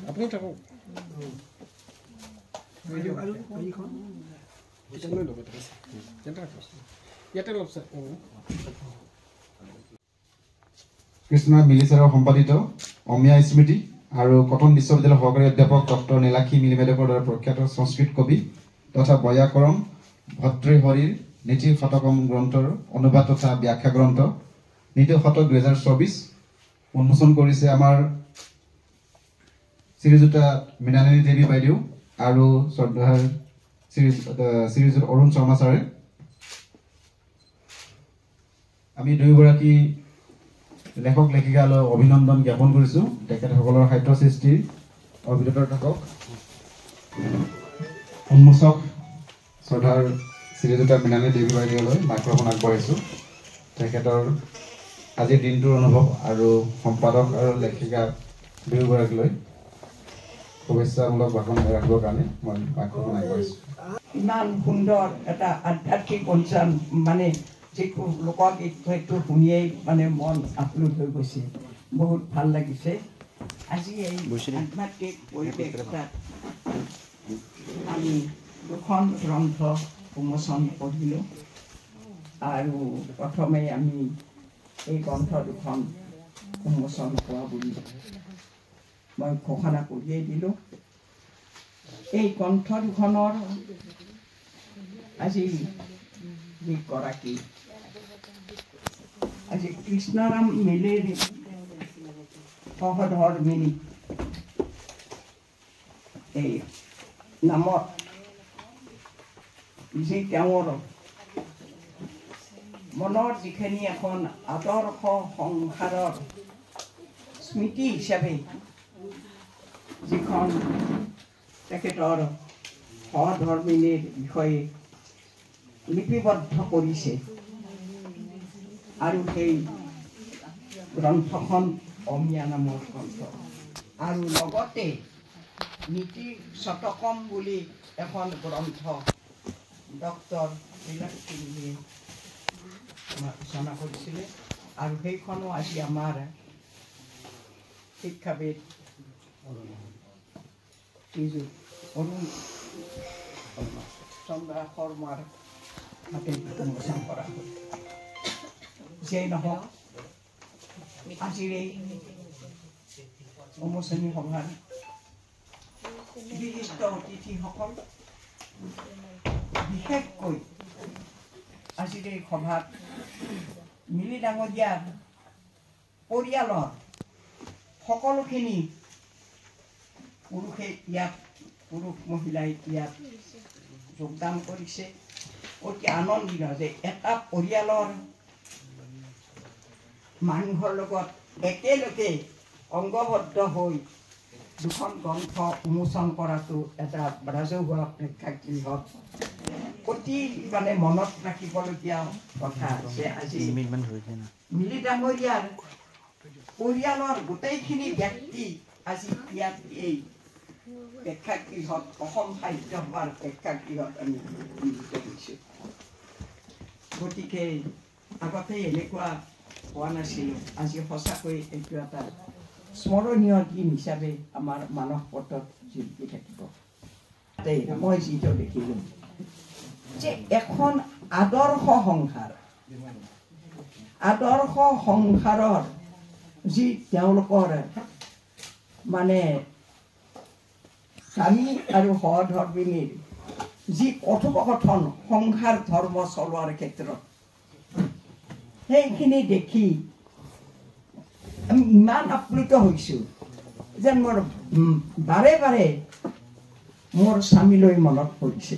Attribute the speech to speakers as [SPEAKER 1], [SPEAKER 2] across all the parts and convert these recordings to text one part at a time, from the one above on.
[SPEAKER 1] আপনি থাকক
[SPEAKER 2] কৃষ্ণ মিলিচাৰৰ সম্পাদিত অমিয়া স্মৃতি আৰু কটন বিশ্ববিদ্যালয়ৰ সহকাৰী অধ্যাপক ডক্টৰ নীলাক্ষী মিলিমেদকৰ দ্বাৰা প্ৰখ্যাত সংস্কৃত কবি তথা বৈয়াকৰণ ভৰ্তৃহৰিৰ নীতি শতকম গ্ৰন্থৰ অনুবাদ তথা ব্যাখ্যা গ্ৰন্থ নীতি শতক 2024 উন্মোচন কৰিছে আমাৰ শ্ৰীযুতা মৃণালিনী দেৱী বাইদেউ আৰু শ্ৰদ্ধাৰ শ্ৰীযুত অৰুণ শৰ্মা ছাৰে। আমি দুয়োগৰাকী লেখক লেখিকালৈ অভিনন্দন জ্ঞাপন কৰিছোঁ। তেখেতসকলৰ সাহিত্য সৃষ্টিৰ অভিজ্ঞতা থাকক। উন্মোচক শ্ৰদ্ধাৰ শ্ৰীযুতা মৃণালিনী দেৱী বাইদেউলৈ মাইক্ৰফোন আগবঢ়াইছোঁ। তেখেতৰ আজিৰ দিনটোৰ অনুভৱ আৰু সম্পাদক আৰু লেখিকা দুয়োগৰাকীলৈ শুভেচ্ছামূলক ভাষণ ৰাখিবৰ কাৰণে মই মাইক্ৰফোন আগবঢ়াইছোঁ।
[SPEAKER 3] ইমান সুন্দৰ এটা আধ্যাত্মিক অনুষ্ঠান মানে যিটো লোকগীত সেইটো শুনিয়েই মানে মন আপ্লুত হৈ গৈছে। বহুত ভাল লাগিছে। আজি এই আধ্যাত্মিক পৰিৱেশ এটাত আমি দুখন গ্ৰন্থ উন্মোচন কৰিলোঁ আৰু প্ৰথমে আমি এই গ্ৰন্থ দুখন উন্মোচন হোৱা বুলি মই ঘোষণা কৰিয়েই দিলোঁ। এই গ্ৰন্থ দুখনৰ আজি যিগৰাকী আজি কৃষ্ণৰাম মিলিৰ সহধৰ্মিনী এই নামত যি তেওঁৰ মনৰ যিখিনি এখন আদৰ্শ সংসাৰৰ স্মৃতি হিচাপে যিখন তেখেতৰ সহধৰ্মিনীৰ বিষয়ে লিপিবদ্ধ কৰিছে আৰু সেই গ্ৰন্থখন অমিয়া নামৰ গ্ৰন্থ আৰু লগতে নীতি শতকম বুলি এখন গ্ৰন্থ ডক্টৰ নীলাক্ষী মিলিয়ে ৰচনা কৰিছিলে আৰু সেইখনো আজি আমাৰ শিক্ষাবিদ শ্ৰীযুত অৰুণ চন্দ্ৰ শৰ্মাৰ হাতে উন্মোচন কৰা হ'ল। যিয়েই নহওক আজিৰ এই উন্মোচনী সভাৰ বিশিষ্ট অতিথিসকল বিশেষকৈ আজিৰ এই সভাত মিলি ডাঙৰীয়াৰ পৰিয়ালৰ সকলোখিনি পুৰুষ মহিলাই ইয়াত যোগদান কৰিছে। অতি আনন্দিত যে এটা পৰিয়ালৰ মানুহৰ লগত একেলগে অংগবদ্ধ হৈ দুখন গ্ৰন্থ উন্মোচন কৰাটো এটা ৰাজহুৱা প্ৰেক্ষাগৃহত অতি মানে মনত ৰাখিবলগীয়া কথা যে আজি মিলি ডাঙৰীয়াৰ পৰিয়ালৰ গোটেইখিনি ব্যক্তি আজি ইয়াত এই প্ৰেক্ষাগৃহত অসম সাহিত্য সভাৰ প্ৰেক্ষাগৃহত আমি মিলিত হৈছোঁ। গতিকে আগতে এনেকুৱা হোৱা নাছিলোঁ। আজি সঁচাকৈ এইটো এটা স্মৰণীয় দিন হিচাপে আমাৰ মানস পথত জিলিকি থাকিব। মই যিটো দেখিলোঁ যে এখন আদৰ্শ সংসাৰৰ যি তেওঁলোকৰ মানে স্বামী আৰু সহধৰ্মিনীৰ যি কথোপকথন সংসাৰ ধৰ্ম চলোৱাৰ ক্ষেত্ৰত সেইখিনি দেখি আমি ইমান আপ্লুত হৈছোঁ যে মোৰ বাৰে বাৰে মোৰ স্বামীলৈ মনত পৰিছে।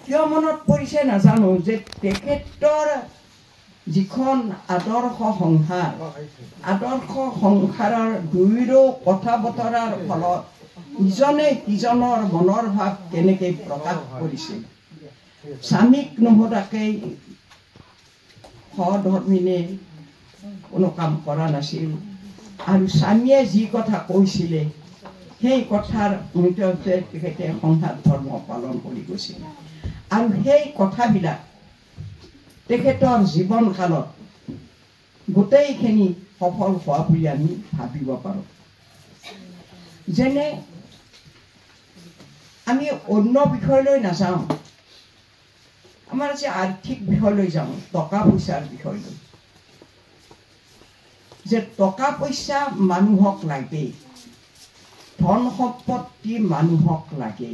[SPEAKER 3] কিয় মনত পৰিছে নাজানো যে তেখেতৰ যিখন আদৰ্শ সংসাৰৰ দুয়োৰো কথা বতৰাৰ ফলত ইজনে সিজনৰ মনৰ ভাৱ কেনেকৈ প্ৰকাশ কৰিছিল। স্বামীক নোসোধাকৈ সহধৰ্মিনী কোনো কাম কৰা নাছিল আৰু স্বামীয়ে যি কথা কৈছিলে সেই কথাৰ মধ্যে তেখেতে সংসাৰ ধৰ্ম পালন কৰি গৈছিল আৰু সেই কথাবিলাক তেখেতৰ জীৱন কালত গোটেইখিনি সফল হোৱা বুলি আমি ভাবিব পাৰোঁ। যেনে আমি অন্য বিষয়লৈ নাযাওঁ, আমাৰ যে আৰ্থিক বিষয়লৈ যাওঁ, টকা পইচাৰ বিষয়লৈ, যে টকা পইচা মানুহক লাগে, ধন সম্পত্তি মানুহক লাগে,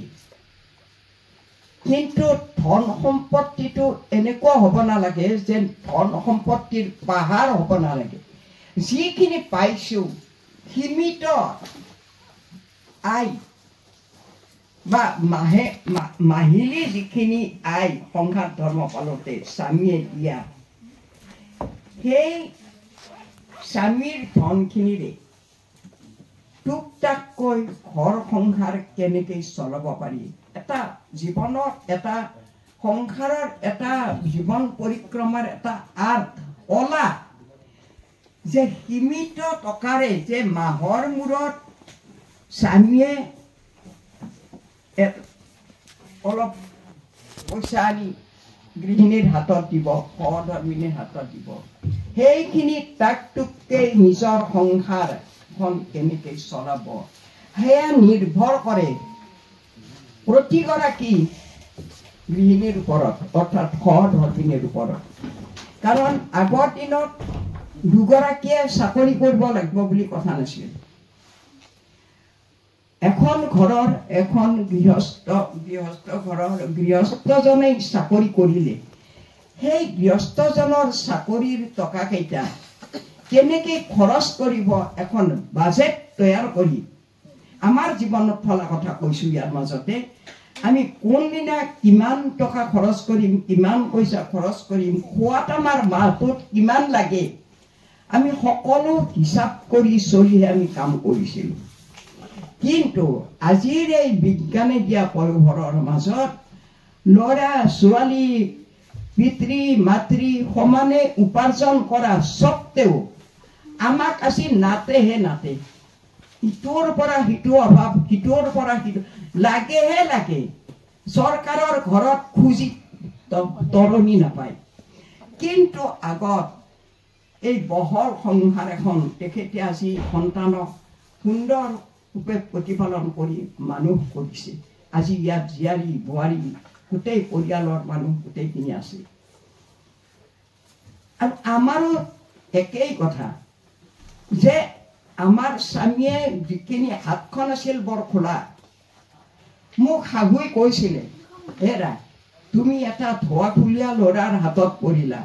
[SPEAKER 3] কিন্তু ধন সম্পত্তিটো এনেকুৱা হ'ব নালাগে যে ধন সম্পত্তিৰ পাহাৰ হ'ব নালাগে। যিখিনি পাইছোঁ সীমিত আয় বা মাহিলী যিখিনি আয় সংসাৰ ধৰ্ম পালতে স্বামীয়ে দিয়া, সেই স্বামীৰ ধনখিনিৰে টুক টাককৈ ঘৰ সংসাৰ কেনেকৈ চলাব পাৰি, এটা জীৱনত এটা সংসাৰৰ এটা জীৱন পৰিক্ৰমাৰ এটা আৰ্ট অলা, যে সীমিত টকাৰে যে মাহৰ মূৰত স্বামীয়ে অলপ পইচা আনি গৃহিণীৰ হাতত দিব, সহধৰ্মিনীৰ হাতত দিব, সেইখিনি টাক টুককৈ নিজৰ সংসাৰখন কেনেকৈ চলাব, সেয়া নিৰ্ভৰ কৰে প্ৰতিগৰাকী গৃহিণীৰ ওপৰত, অৰ্থাৎ সহধৰ্মিনীৰ ওপৰত। কাৰণ আগৰ দিনত দুগৰাকীয়ে চাকৰি কৰিব লাগিব বুলি কথা নাছিল। এখন ঘৰৰ এখন গৃহস্থজনে চাকৰি কৰিলে সেই গৃহস্থজনৰ চাকৰিৰ টকাকেইটা কেনেকৈ খৰচ কৰিব এখন বাজেট তৈয়াৰ কৰি, আমাৰ জীৱনত ফলা কথা কৈছোঁ, ইয়াৰ মাজতে আমি কোনদিনা কিমান টকা খৰচ কৰিম, কিমান পইচা খৰচ কৰিম, খোৱাত আমাৰ মাহটোত কিমান লাগে, আমি সকলো হিচাপ কৰি চলিহে আমি কাম কৰিছিলোঁ। কিন্তু আজিৰ এই বিজ্ঞানে দিয়া পয়োভৰৰ মাজত ল'ৰা ছোৱালী পিতৃ মাতৃ সমানে উপাৰ্জন কৰা স্বত্তেও আমাক আজি নাতেহে নাতে, ইটোৰ পৰা সিটো অভাৱ, সিটোৰ পৰা সিটো লাগেহে লাগে, চৰকাৰৰ ঘৰত খুজি তৰণি নাপায়। কিন্তু আগত এই বহল সংসাৰ এখন তেখেতে আজি সন্তানক সুন্দৰৰূপে প্ৰতিপালন কৰি মানুহ কৰিছে। আজি ইয়াত জীয়াৰী বোৱাৰী গোটেই পৰিয়ালৰ মানুহ গোটেইখিনি আছে। আৰু আমাৰো একেই কথা, যে আমাৰ স্বামীয়ে যিখিনি হাতখন আছিল বৰ খোলা, মোক শাহুৱে কৈছিলে, হেৰা তুমি এটা ধোৱাখুলীয়া ল'ৰাৰ হাতত পৰিলা,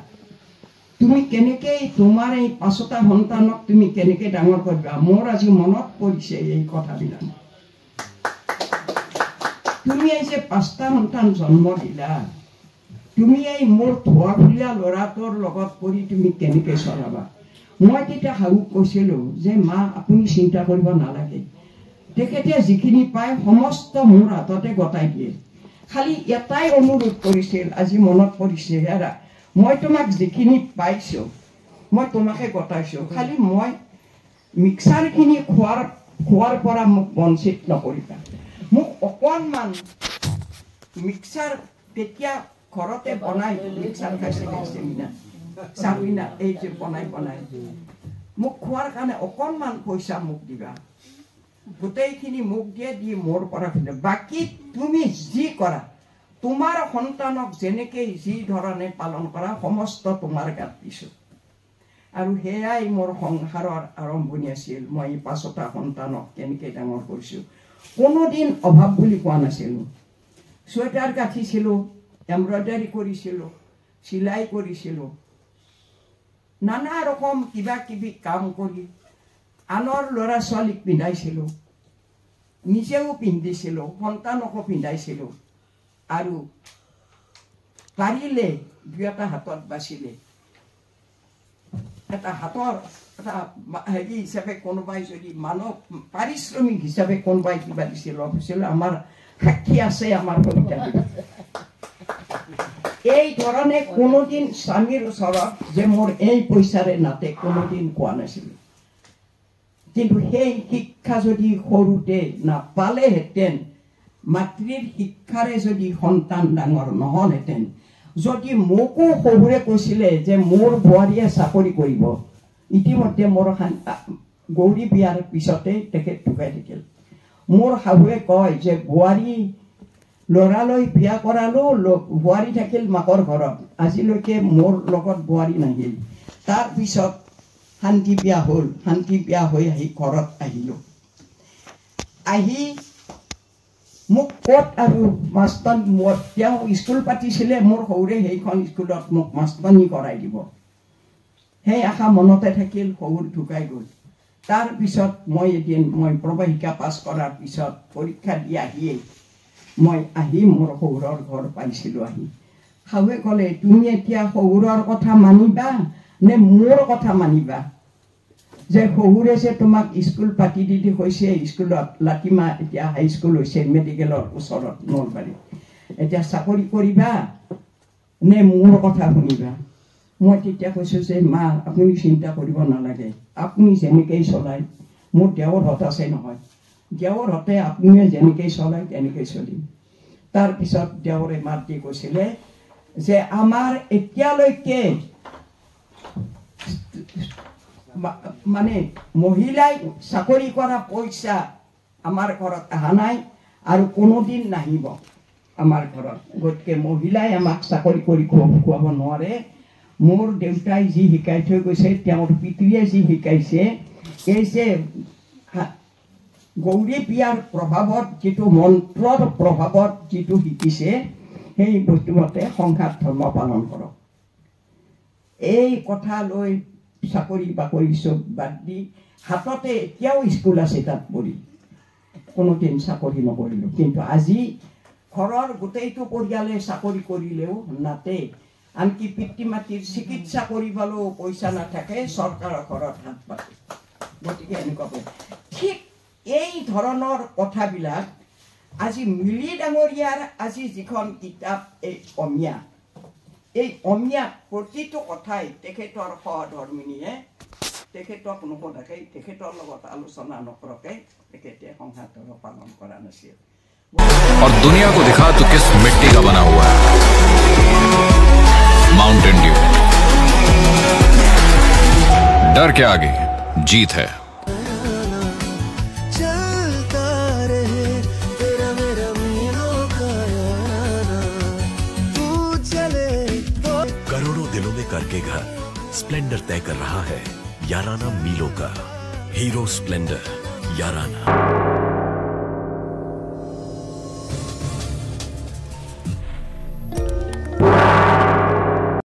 [SPEAKER 3] তুমি কেনেকৈ তোমাৰ এই 5টা সন্তানক তুমি কেনেকৈ ডাঙৰ কৰিবা। মোৰ আজি মনত পৰিছে এই কথাবিলাক। তুমি এই যে 5টা সন্তান জন্ম দিলা, তুমি এই মোৰ ধোৱাখুলীয়া ল'ৰাটোৰ লগত পৰি তুমি কেনেকৈ চলাবা। মই তেতিয়া শাহুক কৈছিলোঁ যে মা আপুনি চিন্তা কৰিব নালাগে, তেখেতে যিখিনি পায় সমস্ত মোৰ হাততে গতাই দিয়ে, খালি এটাই অনুৰোধ কৰিছিল, আজি মনত পৰিছে, হেৰা মই তোমাক যিখিনি পাইছোঁ মই তোমাকে গতাইছোঁ, খালি মই মিক্সাৰখিনি খোৱাৰ পৰা মোক বঞ্চিত নকৰিবা। মোক অকণমান মিক্সাৰ তেতিয়া ঘৰতে বনাই মিক্সাৰ খাইছিলে চাবিনা, এই যে বনাই মোক খোৱাৰ কাৰণে অকণমান পইচা মোক দিবা, গোটেইখিনি মোক দিয়ে, দি মোৰ পৰা খুন্দে, বাকী তুমি যি কৰা তোমাৰ সন্তানক যেনেকৈ যি ধৰণে পালন কৰা সমস্ত তোমাৰ গাত দিছোঁ। আৰু সেয়াই মোৰ সংসাৰৰ আৰম্ভণি আছিল। মই 5টা সন্তানক কেনেকৈ ডাঙৰ কৰিছোঁ, কোনোদিন অভাৱ বুলি কোৱা নাছিলোঁ। চুৱেটাৰ গাঁঠিছিলোঁ, এমব্ৰইডাৰী কৰিছিলোঁ, চিলাই কৰিছিলোঁ, নানা ৰকম কিবা কিবি কাম কৰি আনৰ ল'ৰা ছোৱালীক পিন্ধাইছিলোঁ, নিজেও পিন্ধিছিলোঁ, সন্তানকো পিন্ধাইছিলোঁ। আৰু পাৰিলে 2 এটা হাতত বাচিলে এটা হাতৰ এটা হেৰি হিচাপে কোনোবাই যদি মানৱ পাৰিশ্ৰমিক হিচাপে কোনোবাই কিবা দিছিল অফিচিয়েল আমাৰ সাক্ষী আছে আমাৰ কবিতা এই ধৰণে কোনোদিন স্বামীৰ ওচৰত যে মোৰ এই পইচাৰে নাতে কোনোদিন কোৱা নাছিল কিন্তু সেই শিক্ষা যদি সৰুতে নাপালেহেঁতেন মাতৃৰ শিক্ষাৰে যদি সন্তান ডাঙৰ নহ'লহেঁতেন যদি মোকো সৰুৰে কৈছিলে যে মোৰ বোৱাৰীয়ে চাকৰি কৰিব ইতিমধ্যে মোৰ গৌৰী বিয়াৰ পিছতে তেখেত ঢুকাই থাকিল মোৰ শাহুৱে কয় যে বোৱাৰী ল'ৰালৈ বিয়া কৰালো বোৱাৰী থাকিল মাকৰ ঘৰত আজিলৈকে মোৰ লগত বোৱাৰী নাহিল তাৰপিছত শান্তি বিয়া হ'ল শান্তি বিয়া হৈ আহি ঘৰত আহিলোঁ আহি মোক ক'ত আৰু মাষ্টৰ তেওঁ স্কুল পাতিছিলে মোৰ সৰুৰে সেইখন স্কুলত মোক মাষ্টৰণী কৰাই দিব সেই আশা মনতে থাকিল সৰুৰ ঢুকাই গ'ল তাৰপিছত মই এদিন মই প্ৰৱাহিকা পাছ কৰাৰ পিছত পৰীক্ষা দি আহিয়েই মই আহি মোৰ শহুৰৰ ঘৰ পাইছিলোঁ আহি শাহুৱে ক'লে তুমি এতিয়া শহুৰৰ কথা মানিবা নে মোৰ কথা মানিবা যে শহুৰে যে তোমাক স্কুল পাতি দি কৈছে স্কুলত লাটিমা এতিয়া হাইস্কুল হৈছে মেডিকেলৰ ওচৰত নলবাৰীত এতিয়া চাকৰি কৰিবা নে মোৰ কথা শুনিবা মই তেতিয়া কৈছোঁ যে মা আপুনি চিন্তা কৰিব নালাগে আপুনি যেনেকৈ চলায় মোৰ দেৱৰ হত আছে নহয় দেৱৰ হতে আপুনিয়ে যেনেকৈ চলায় তেনেকৈ চলিম তাৰপিছত দেৱৰে মাত দি কৈছিলে যে আমাৰ এতিয়ালৈকে মানে মহিলাই চাকৰি কৰা পইচা আমাৰ ঘৰত অহা নাই আৰু কোনোদিন নাহিব আমাৰ ঘৰত গতিকে মহিলাই আমাক চাকৰি কৰি খুৱাব নোৱাৰে মোৰ দেউতাই যি শিকাই থৈ গৈছে তেওঁৰ পিতৃয়ে যি শিকাইছে এই যে গৌৰী বিয়াৰ প্ৰভাৱত যিটো মন্ত্ৰৰ প্ৰভাৱত যিটো শিকিছে সেই বস্তুমতে সংঘাত ধৰ্ম পালন কৰক এই কথা লৈ চাকৰি বাকৰি চব বাদ দি হাততে এতিয়াও স্কুল আছে তাত পঢ়ি কোনোদিন চাকৰি নকৰিলোঁ কিন্তু আজি ঘৰৰ গোটেইটো পৰিয়ালে চাকৰি কৰিলেও নাতে আনকি পিতৃ মাতৃৰ চিকিৎসা কৰিবলৈও পইচা নাথাকে চৰকাৰৰ ঘৰত হাত পাতে গতিকে এনেকুৱাকৈ ঠিক এই ধৰণৰ কথাবিলাক আজি মিলি ডাঙৰীয়াৰ আজি যিখন কিতাপ এই অমীয়া প্ৰতিটো কথাই তেখেতৰ সহধৰ্মিনীয়ে তেখেতক নোসোধাকে তেখেতৰ লগত আলোচনা নকৰাকে তেখেতে সংঘাত পালন কৰা নাছিল
[SPEAKER 4] और दुनिया को दिखा तो किस मिट्टी का बना हुआ है माउंटेन ड्यू डर के आगे जीत है
[SPEAKER 5] करोड़ों दिलों में करके घर स्प्लेंडर तय कर रहा है याराना मीलों का हीरो स्प्लेंडर याराना।